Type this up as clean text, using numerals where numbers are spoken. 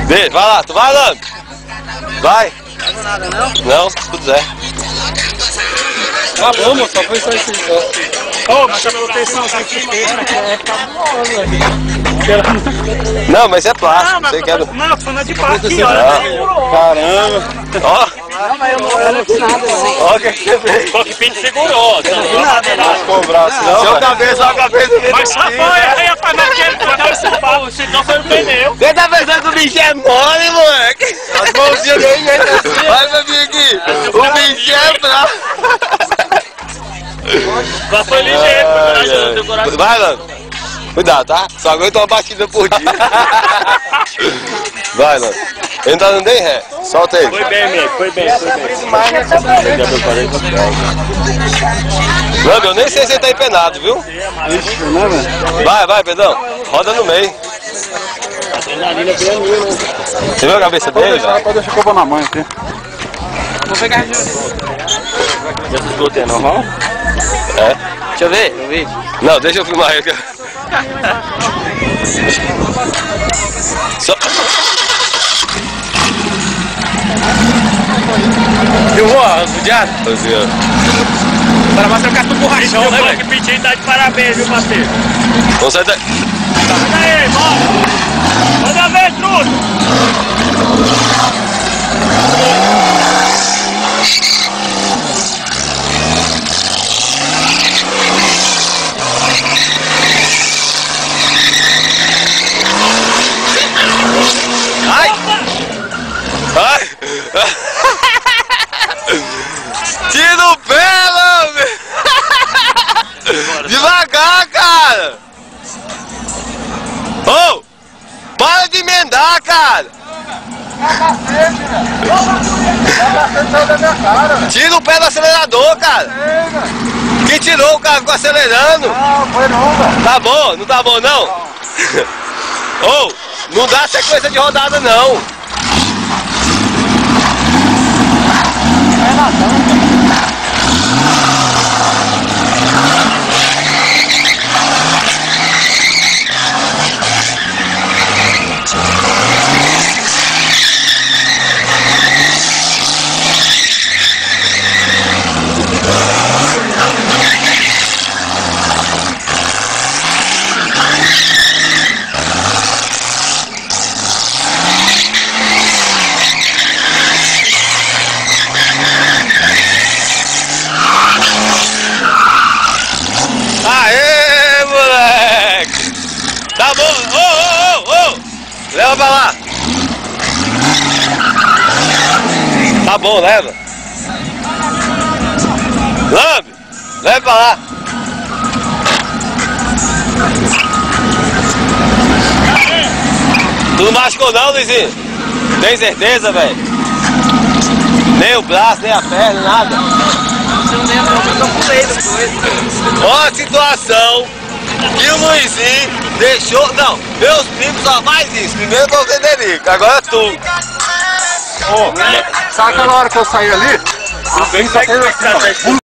Beijo, vai lá, tu vai, Lamb? Vai. Não dá nada, não? Não, se tu quiser. Tá bom, moço, só foi só isso. Ô, mas chamou atenção, isso aqui é cabuloso aqui. Não, mas é plástico, Não, você quer... não, falando de plástico aqui, olha. Caramba. Ó. Não, mas eu não fiz nada, não. Ó, o que você fez? O cockpit segurou. Não ficou o braço, não. Seu cabeça, a cabeça dele. Mas só foi aí a panadinha pra dar esse pau, senão foi o pneu. Você tá pensando que o bicho é mole, moleque? As mãozinhas dele assim. Vai, meu amiguinho. O bicho é bravo. Só foi ligeiro, foi no coração. Vai, Lando. Cuidado, tá? Só aguenta uma batida por dia. Vai, Lando. Ele não tá dando nem ré. Solta ele. Foi bem, amigo, foi bem, foi bem. Lando, eu nem sei se ele tá empenado, viu? Vai, vai, Pedrão. Roda no meio. Você viu a cabeça dele, velho? Pode deixar que eu vou na mãe aqui. Vou pegar a ajuda. Esse esgoto é normal? É. Deixa eu ver no vídeo. Não, deixa eu filmar ele. Só... Filmou, judiado? Assim, ó. Para mostrar o cartão borrachão, né, velho? Que pediu tá de parabéns, viu, parceiro? Conserta... Aí, bora! Manda ver tudo! Ai! Ai! Tira o pé, Lamb! Devagar, cara! Ô! Para de emendar, cara! Tira o pé do acelerador, cara! Quem tirou, o cara ficou acelerando? Não, foi não, Tá bom, não tá bom não? Ô! Não dá sequência de rodada não! Aê, moleque! Tá bom, ô! Leva pra lá! Tá bom, leva! Lamb! Leva pra lá! Tu não machucou não, Luizinho? Tem certeza, velho? Nem o braço, nem a perna, nada? Você não lembra, eu pulei depois. Ó a situação que o Luizinho deixou... Não, meus primos só faz isso. Primeiro foi o Frederico, agora tu. Sabe aquela hora que eu saí ali? Não sei como é que tá.